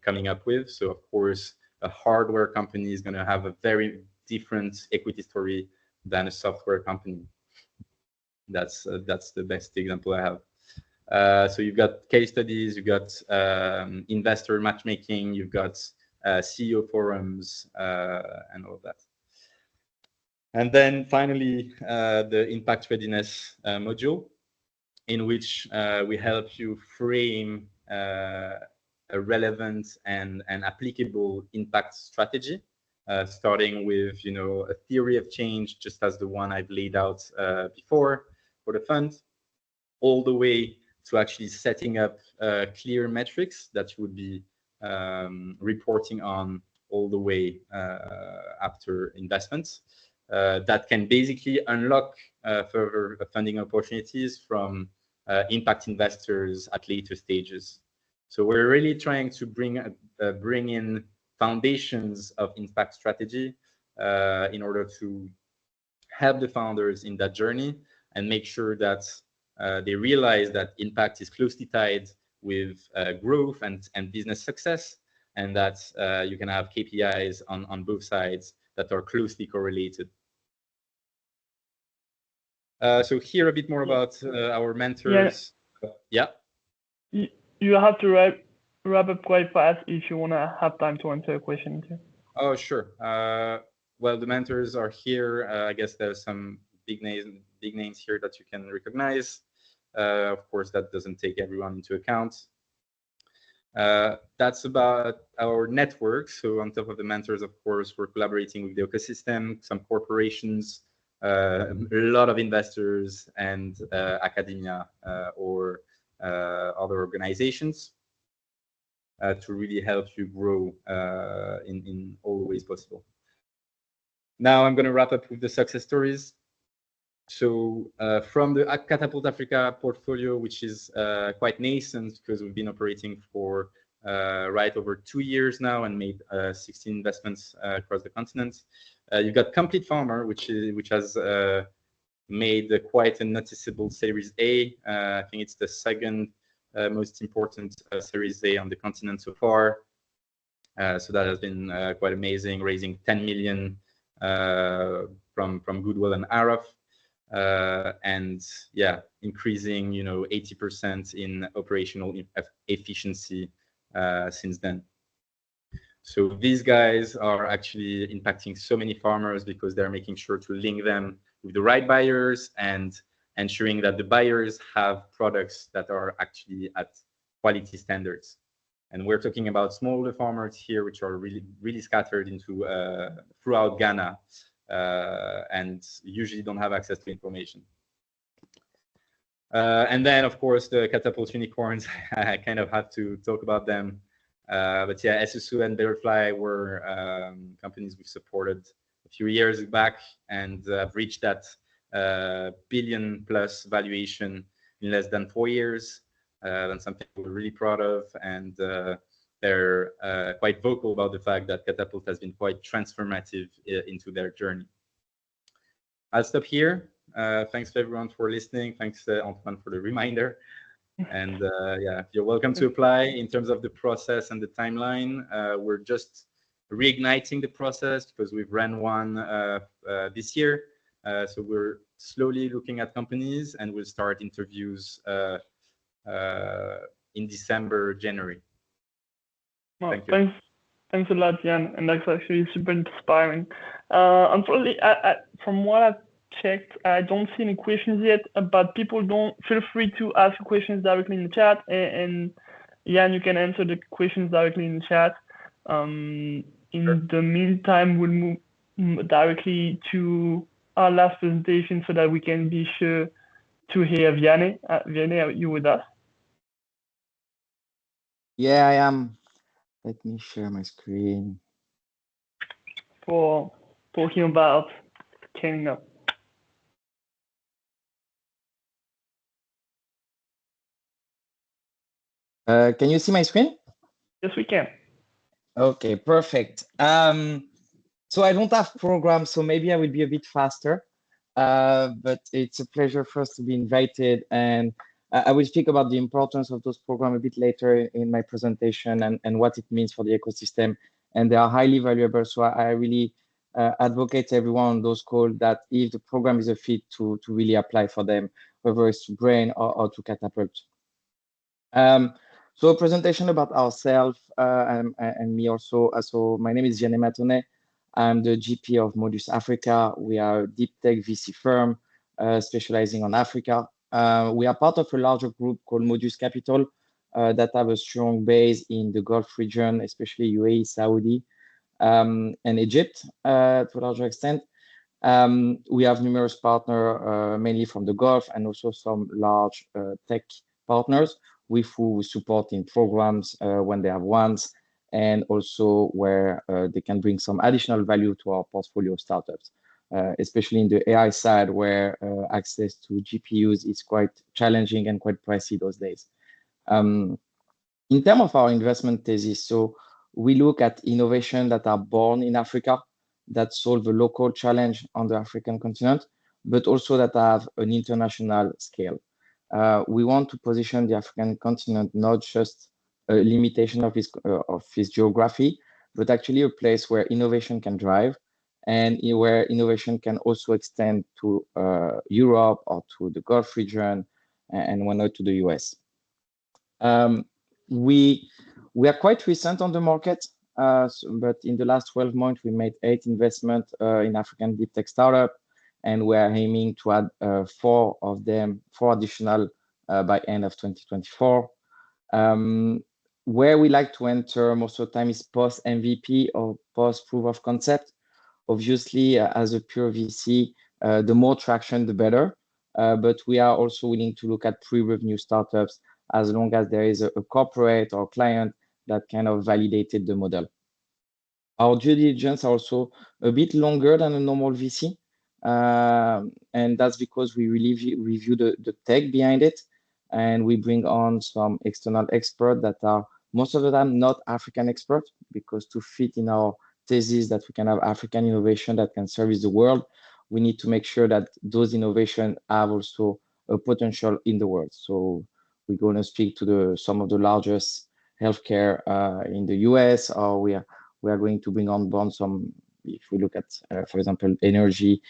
coming up with. So of course, a hardware company is going to have a very different equity story than a software company. That's the best example I have. So you've got case studies, you've got investor matchmaking, you've got CEO forums, and all of that. And then finally, the impact readiness module, in which we help you frame a relevant and applicable impact strategy, starting with, you know, a theory of change, just as the one I've laid out before for the fund, all the way to actually setting up clear metrics that you would be reporting on all the way after investments. that can basically unlock further funding opportunities from impact investors at later stages. So we're really trying to bring in foundations of impact strategy in order to help the founders in that journey and make sure that they realize that impact is closely tied with growth and business success, and that you can have KPIs on both sides that are closely correlated. So here a bit more about our mentors. Yeah. You have to wrap up quite fast if you want to have time to answer a question too. Oh, sure. Well, the mentors are here. I guess there's some big names here that you can recognize. Of course, that doesn't take everyone into account. That's about our network. So on top of the mentors, of course, we're collaborating with the ecosystem, some corporations, a lot of investors, and academia or other organizations to really help you grow in all the ways possible. Now I'm going to wrap up with the success stories. So from the Katapult Africa portfolio, which is quite nascent because we've been operating for right over 2 years now and made 16 investments across the continent. You've got Complete Farmer, which has made quite a noticeable Series A. I think it's the second most important Series A on the continent so far. So that has been quite amazing, raising 10 million from Goodwill and Araf. And yeah, increasing 80% in operational efficiency since then. So these guys are actually impacting so many farmers because they're making sure to link them with the right buyers and ensuring that the buyers have products that are actually at quality standards. And we're talking about smaller farmers here, which are really scattered into throughout Ghana and usually don't have access to information. And then, of course, the Katapult unicorns. I kind of have to talk about them. But yeah, SSU and Butterfly were companies we supported a few years back and have reached that billion plus valuation in less than 4 years. That's something we're really proud of, and they're quite vocal about the fact that Katapult has been quite transformative into their journey. I'll stop here. Thanks to everyone for listening. Thanks, Antoine, for the reminder. And yeah, you're welcome to apply. In terms of the process and the timeline, we're just reigniting the process because we've ran one this year. So we're slowly looking at companies, and we'll start interviews in December, January. Well, Thank you. Thanks a lot, Yann, and that's actually super inspiring. Unfortunately, from what I've checked, I don't see any questions yet, but people don't feel free to ask questions directly in the chat, and Yann, you can answer the questions directly in the chat. In the meantime, we'll move directly to our last presentation so that we can be sure to hear Vianney. Vianney, are you with us? Yeah, I am. Let me share my screen. For talking about scaling up. Can you see my screen? Yes, we can. Okay, perfect. So I don't have programs, so maybe I will be a bit faster. But it's a pleasure for us to be invited, and I will speak about the importance of those programs a bit later in my presentation and what it means for the ecosystem. And they are highly valuable. So I really advocate to everyone on those calls that if the program is a fit to really apply for them, whether it's to Brain or to Katapult. So a presentation about ourselves and me also. So my name is Yann Mathonnet. I'm the GP of Modus Africa. We are a deep tech VC firm specializing on Africa. We are part of a larger group called Modus Capital that have a strong base in the Gulf region, especially UAE, Saudi, and Egypt to a larger extent. We have numerous partners, mainly from the Gulf, and also some large tech partners with who we support in programs when they have ones, and also where they can bring some additional value to our portfolio of startups. especially in the AI side, where access to GPUs is quite challenging and quite pricey those days. In terms of our investment thesis, so we look at innovation that are born in Africa, that solve a local challenge on the African continent, but also that have an international scale. We want to position the African continent not just a limitation of its geography, but actually a place where innovation can drive and where innovation can also extend to Europe or to the Gulf region and whatnot to the US. We are quite recent on the market, but in the last 12 months, we made 8 investments in African deep tech startup, and we're aiming to add 4 additional by end of 2024. Where we like to enter most of the time is post MVP or post proof of concept. Obviously, as a pure VC, the more traction, the better. But we are also willing to look at pre-revenue startups as long as there is a corporate or client that kind of validated the model. Our due diligence are also a bit longer than a normal VC. And that's because we really review the tech behind it. And we bring on some external experts that are most of the time not African experts, because to fit in our thesis that we can have African innovation that can service the world, we need to make sure that those innovations have also a potential in the world. So we're going to speak to some of the largest healthcare in the US, or we are going to bring on board some, if we look at, for example, energy,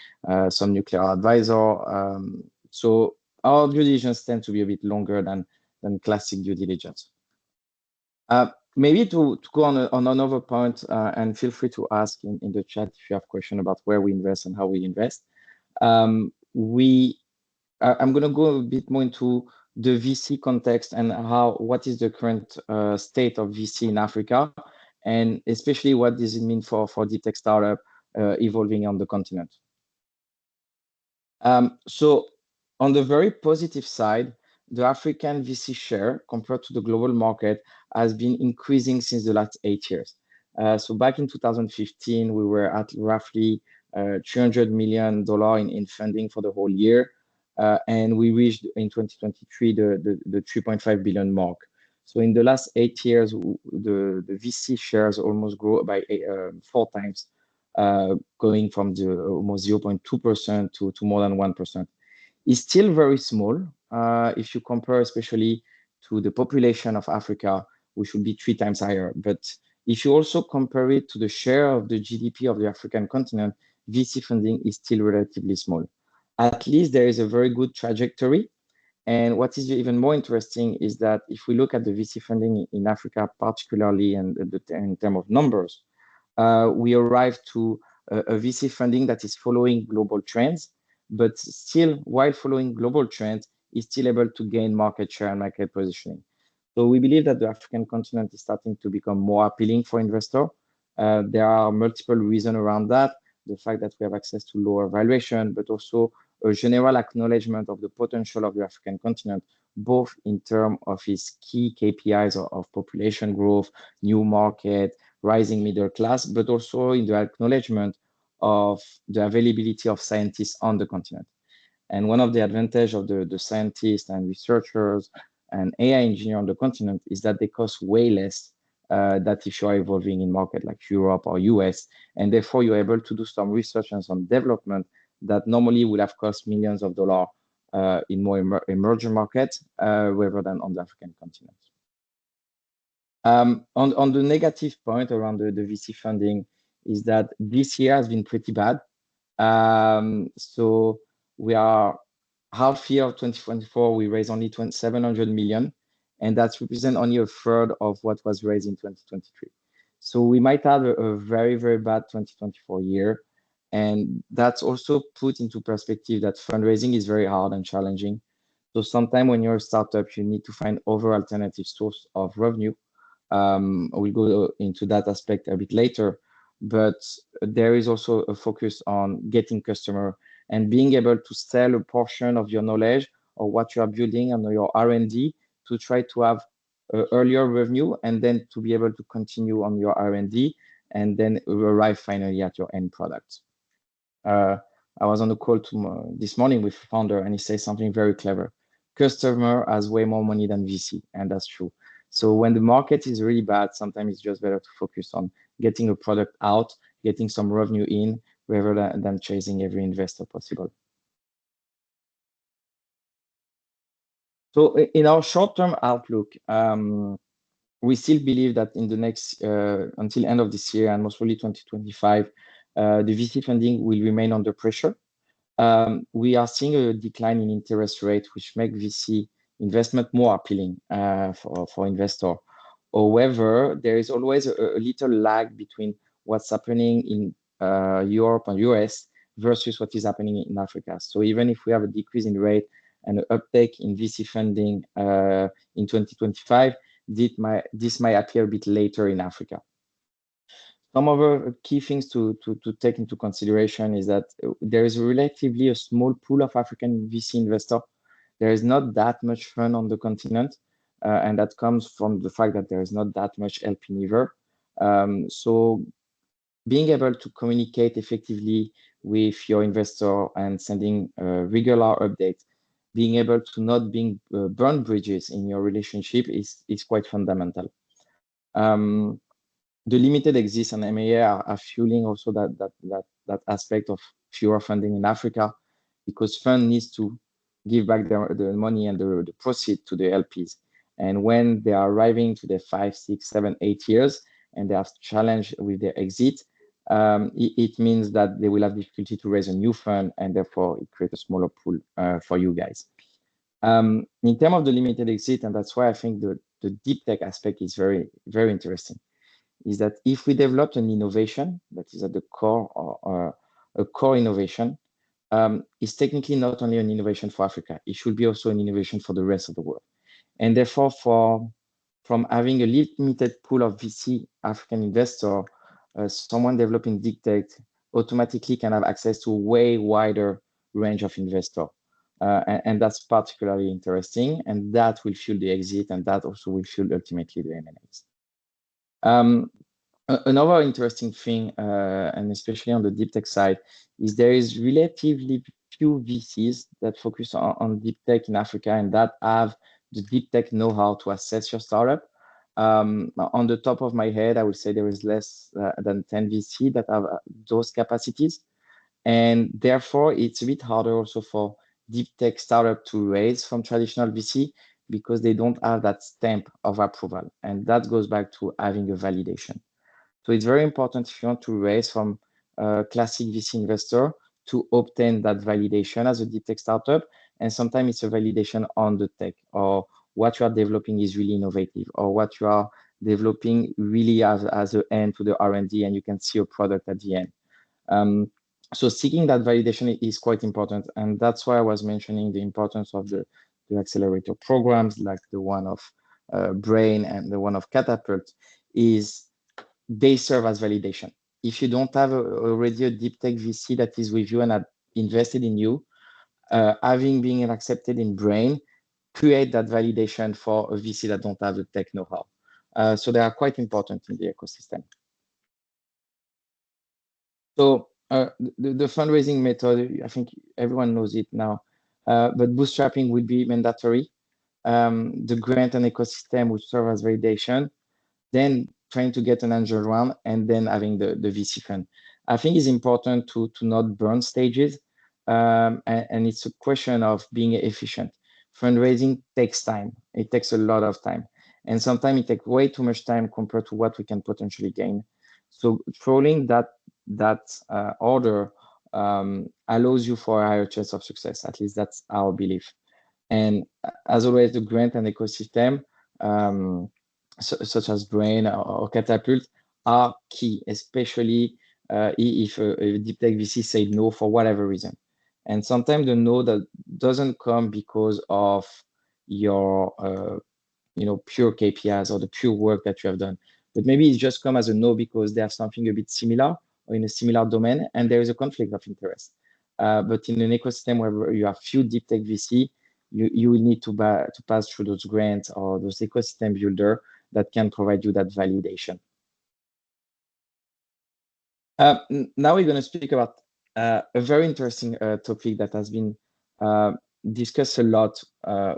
some nuclear advisor. So our due diligence tends to be a bit longer than classic due diligence. Maybe to go on another point, and feel free to ask in the chat if you have questions about where we invest and how we invest. I'm going to go a bit more into the VC context and what is the current state of VC in Africa, and especially what does it mean for deep tech startup evolving on the continent. So on the very positive side, the African VC share compared to the global market has been increasing since the last 8 years. So back in 2015, we were at roughly $300 million in funding for the whole year. And we reached in 2023 the 3.5 billion mark. So in the last 8 years, the VC shares almost grow by 4 times, going from almost 0.2% to more than 1%. It's still very small. If you compare especially to the population of Africa, we should be 3 times higher. But if you also compare it to the share of the GDP of the African continent, VC funding is still relatively small. At least there is a very good trajectory. And what is even more interesting is that if we look at the VC funding in Africa, particularly in terms of numbers, we arrived to a VC funding that is following global trends, but still, while following global trends, is still able to gain market share and market positioning. So we believe that the African continent is starting to become more appealing for investors. There are multiple reasons around that. The fact that we have access to lower valuation, but also a general acknowledgement of the potential of the African continent, both in terms of its key KPIs of population growth, new market, rising middle class, but also in the acknowledgement of the availability of scientists on the continent. And one of the advantages of the scientists and researchers and AI engineers on the continent is that they cost way less than if you are evolving in market like Europe or US. And therefore, you're able to do some research and some development that normally would have cost millions of dollars in more emerging markets rather than on the African continent. On the negative point around the VC funding is that this year has been pretty bad. So we are half year of 2024, we raised only 700 million, and that represents only a third of what was raised in 2023. So we might have a very, very bad 2024 year. And that's also put into perspective that fundraising is very hard and challenging. So sometimes when you're a startup, you need to find other alternative source of revenue. We'll go into that aspect a bit later, but there is also a focus on getting customer and being able to sell a portion of your knowledge or what you are building on your R&D to try to have earlier revenue and then to be able to continue on your R&D and then arrive finally at your end product. I was on a call this morning with a founder, and he says something very clever. Customer has way more money than VC, and that's true. So when the market is really bad, sometimes it's just better to focus on getting a product out, getting some revenue in, rather than chasing every investor possible. So in our short-term outlook, we still believe that in the next, until end of this year and most probably 2025, the VC funding will remain under pressure. We are seeing a decline in interest rate, which make VC investment more appealing for investor. However, there is always a little lag between what's happening in Europe and US versus what is happening in Africa. So even if we have a decrease in rate and an uptake in VC funding in 2025, this might appear a bit later in Africa. Some other key things to take into consideration is that there is relatively a small pool of African VC investor. There is not that much fund on the continent, and that comes from the fact that there is not that much LP neither. So being able to communicate effectively with your investor and sending regular updates, being able to not burn bridges in your relationship is quite fundamental. The limited exits and MAA are fueling also that aspect of fewer funding in Africa, because fund needs to give back the money and the proceed to the LPs. And when they are arriving to the 5, 6, 7, 8 years, and they have challenge with their exit, it means that they will have difficulty to raise a new fund, and therefore it creates a smaller pool for you guys. In terms of the limited exit, and that's why I think the deep tech aspect is very, very interesting, is that if we develop an innovation that is at the core or a core innovation, it's technically not only an innovation for Africa, it should be also an innovation for the rest of the world. And therefore, from having a limited pool of VC African investor, someone developing deep tech automatically can have access to a way wider range of investor. And that's particularly interesting, and that will fuel the exit, and that also will fuel ultimately the M&As. Another interesting thing, and especially on the deep tech side, is there is relatively few VCs that focus on deep tech in Africa and that have the deep tech know-how to assess your startup. On the top of my head, I would say there is less than 10 VC that have those capacities. And therefore, it's a bit harder also for deep tech startup to raise from traditional VC because they don't have that stamp of approval. And that goes back to having a validation. So it's very important if you want to raise from a classic VC investor to obtain that validation as a deep tech startup. And sometimes it's a validation on the tech, or what you are developing is really innovative, or what you are developing really as an end to the R&D, and you can see a product at the end. So seeking that validation is quite important. And that's why I was mentioning the importance of the accelerator programs like the one of Brain and the one of Katapult, is they serve as validation. If you don't have already a deep tech VC that is with you and have invested in you, having been accepted in Brain, create that validation for a VC that don't have the tech know-how. So they are quite important in the ecosystem. So the fundraising method, I think everyone knows it now, but bootstrapping will be mandatory. The grant and ecosystem will serve as validation, then trying to get an angel round, and then having the VC fund. I think it's important to not burn stages, and it's a question of being efficient. Fundraising takes time. It takes a lot of time. And sometimes it takes way too much time compared to what we can potentially gain. So following that order allows you for a higher chance of success. At least that's our belief. And as always, the grant and ecosystem, such as Brain or Katapult, are key, especially if a deep tech VC said no for whatever reason. And sometimes the no that doesn't come because of your pure KPIs or the pure work that you have done, but maybe it just come as a no because they have something a bit similar or in a similar domain, and there is a conflict of interest. But in an ecosystem where you have few deep tech VC, you will need to pass through those grants or those ecosystem builder that can provide you that validation. Now we're going to speak about a very interesting topic that has been discussed a lot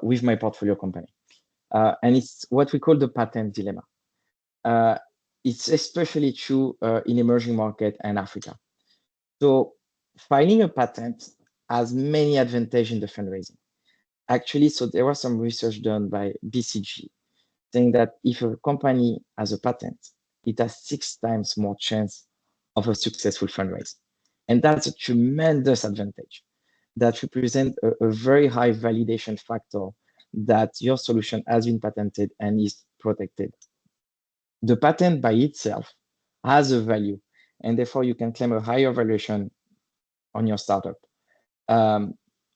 with my portfolio company. And it's what we call the patent dilemma. It's especially true in emerging market and Africa. So filing a patent has many advantages in the fundraising. Actually, so there was some research done by BCG saying that if a company has a patent, it has 6 times more chance of a successful fundraise. And that's a tremendous advantage that represents a very high validation factor that your solution has been patented and is protected. The patent by itself has a value, and therefore you can claim a higher valuation on your startup.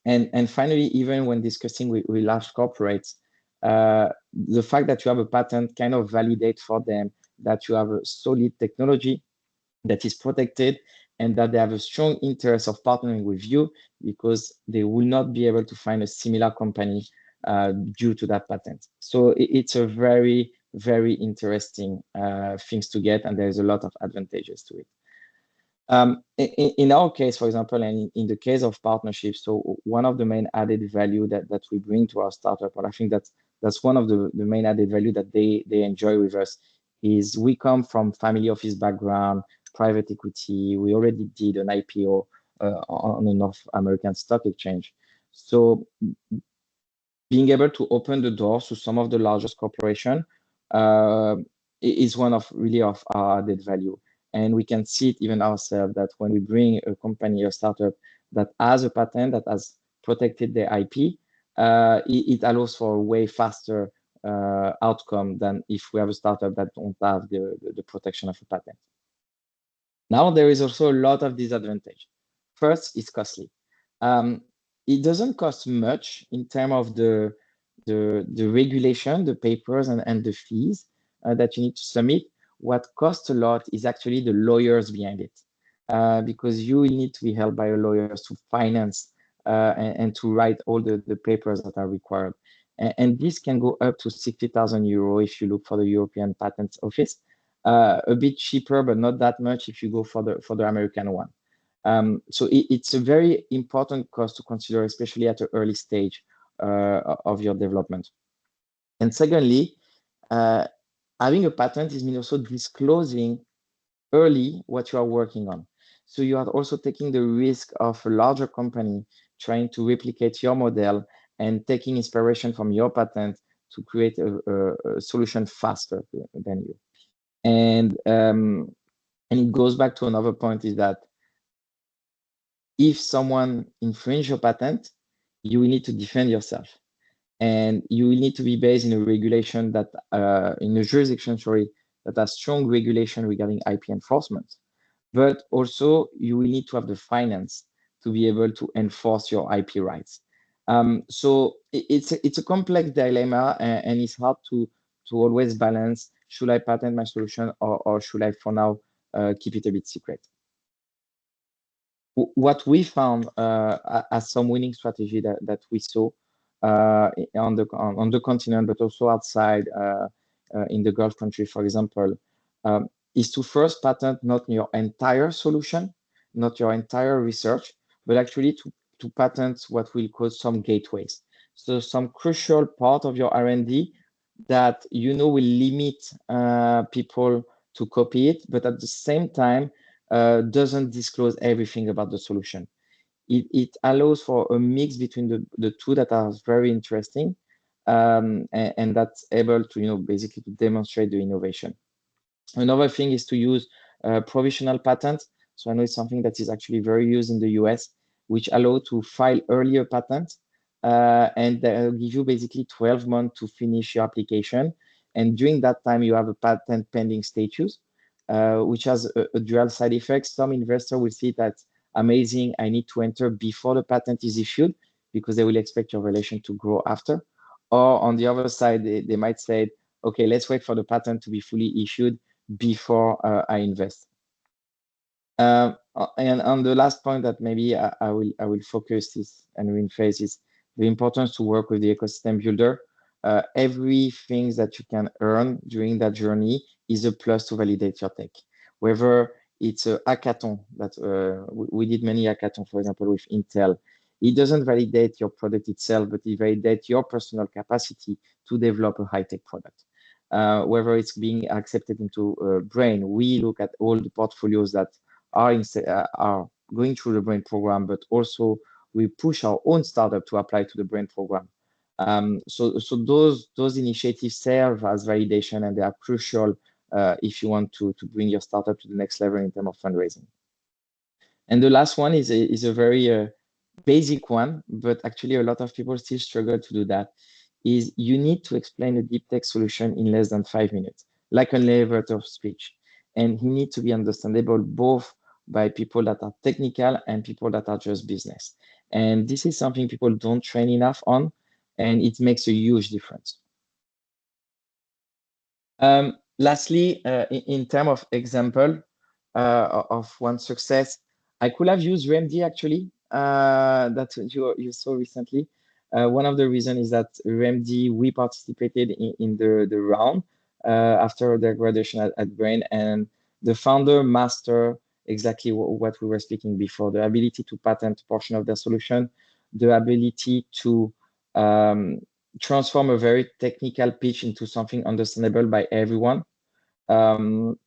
And finally, even when discussing with large corporates, the fact that you have a patent kind of validates for them that you have a solid technology that is protected and that they have a strong interest of partnering with you because they will not be able to find a similar company due to that patent. So it's a very, very interesting things to get, and there's a lot of advantages to it. In our case, for example, and in the case of partnerships, so one of the main added value that we bring to our startup, and I think that's one of the main added value that they enjoy with us, is we come from family office background, private equity. We already did an IPO on the North American Stock Exchange. So being able to open the doors to some of the largest corporations is one of really of our added value. And we can see it even ourselves that when we bring a company or startup that has a patent, that has protected their IP, it allows for a way faster outcome than if we have a startup that don't have the protection of a patent. Now, there is also a lot of disadvantage. First, it's costly. It doesn't cost much in terms of the regulation, the papers, and the fees that you need to submit. What costs a lot is actually the lawyers behind it, because you will need to be held by a lawyer to finance and to write all the papers that are required. And this can go up to 60,000 euro if you look for the European Patent Office. A bit cheaper, but not that much if you go for the American one. So it's a very important cost to consider, especially at the early stage of your development. And secondly, having a patent is mean also disclosing early what you are working on. So you are also taking the risk of a larger company trying to replicate your model and taking inspiration from your patent to create a solution faster than you. And it goes back to another point, is that if someone infringes your patent, you will need to defend yourself. And you will need to be based in a regulation that, in a jurisdiction, sorry, that has strong regulation regarding IP enforcement. But also, you will need to have the finance to be able to enforce your IP rights. So it's a complex dilemma, and it's hard to always balance, should I patent my solution or should I for now keep it a bit secret? What we found as some winning strategy that we saw on the continent, but also outside in the Gulf country, for example, is to first patent not your entire solution, not your entire research, but actually to patent what we'll call some gateways. So some crucial part of your R&D that will limit people to copy it, but at the same time doesn't disclose everything about the solution. It allows for a mix between the two that are very interesting, and that's able to basically to demonstrate the innovation. Another thing is to use provisional patents. So I know it's something that is actually very used in the US, which allow to file earlier patents, and they'll give you basically 12 months to finish your application. And during that time, you have a patent pending status, which has a dual side effect. Some investor will see that amazing, I need to enter before the patent is issued because they will expect your relation to grow after. Or on the other side, they might say, okay, let's wait for the patent to be fully issued before I invest. And on the last point that maybe I will focus this and reinforce is the importance to work with the ecosystem builder. Everything that you can earn during that journey is a plus to validate your tech. Whether it's a hackathon that we did many hackathons, for example, with Intel. It doesn't validate your product itself, but it validates your personal capacity to develop a high-tech product. Whether it's being accepted into Brain, we look at all the portfolios that are going through the Brain program, but also we push our own startup to apply to the Brain program. So those initiatives serve as validation, and they are crucial if you want to bring your startup to the next level in terms of fundraising. And the last one is a very basic one, but actually a lot of people still struggle to do that, is you need to explain a deep tech solution in less than 5 minutes, like an elevator speech. And he needs to be understandable both by people that are technical and people that are just business. And this is something people don't train enough on, and it makes a huge difference. Lastly, in terms of example of one success, I could have used RMD actually, that you saw recently. One of the reasons is that RMD, we participated in the round after the graduation at Brain, and the founder mastered exactly what we were speaking before, the ability to patent a portion of their solution, the ability to transform a very technical pitch into something understandable by everyone, and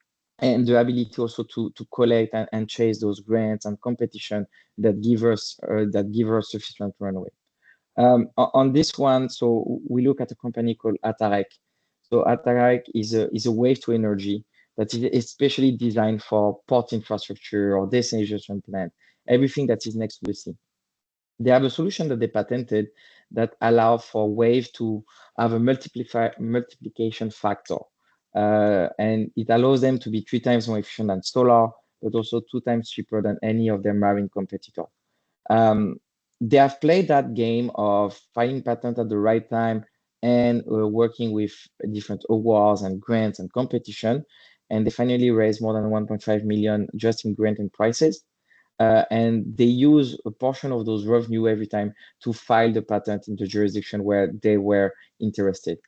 the ability also to collect and chase those grants and competition that give us sufficient runway. On this one, so we look at a company called Atarek. So Atarek is a wave to energy that is especially designed for port infrastructure or desalination plant, everything that is next to the sea. They have a solution that they patented that allow for wave to have a multiplication factor. And it allows them to be 3 times more efficient than solar, but also 2 times cheaper than any of their marine competitor. They have played that game of filing patent at the right time and working with different awards and grants and competition. And they finally raised more than 1.5 million just in grant and prices. And they use a portion of those revenue every time to file the patent in the jurisdiction where they were interested.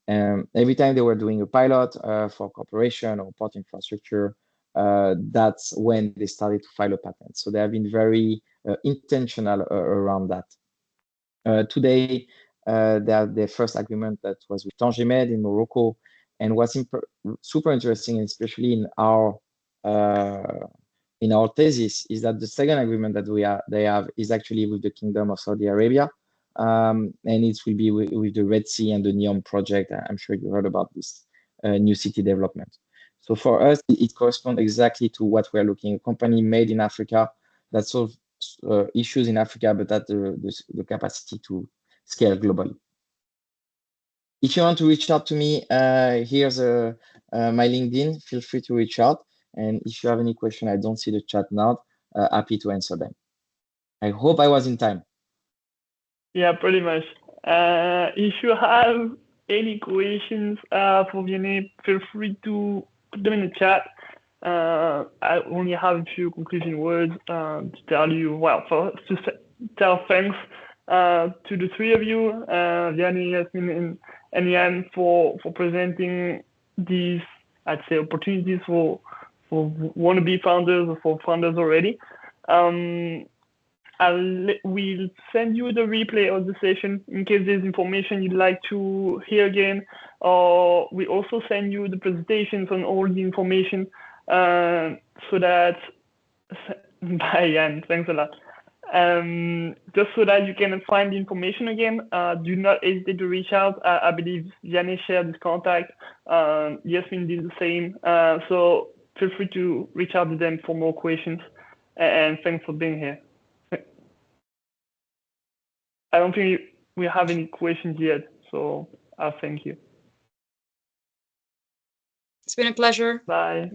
Every time they were doing a pilot for corporation or port infrastructure, that's when they started to file a patent. So they have been very intentional around that. Today, they have their first agreement that was with Tangemed in Morocco. And what's super interesting, especially in our thesis, is that the second agreement that they have is actually with the Kingdom of Saudi Arabia. And it will be with the Red Sea and the NEOM project. I'm sure you heard about this new city development. So for us, it corresponds exactly to what we're looking, a company made in Africa that solves issues in Africa, but at the capacity to scale globally. If you want to reach out to me, here's my LinkedIn. Feel free to reach out. And if you have any question, I don't see the chat now, happy to answer them. I hope I was in time. Yeah, pretty much. If you have any questions for Vianney, feel free to put them in the chat. I only have a few conclusion words to tell you, to tell thanks to the 3 of you, Vianney, Yesmine, and Yann, for presenting these, I'd say, opportunities for wannabe founders or for founders already. We'll send you the replay of the session in case there's information you'd like to hear again, or we also send you the presentations on all the information so that, bye Yann, thanks a lot. Just so that you can find the information again, do not hesitate to reach out. I believe Vianney shared his contact. Yesmine did the same. So feel free to reach out to them for more questions. And thanks for being here. I don't think we have any questions yet, so I'll thank you. It's been a pleasure. Bye.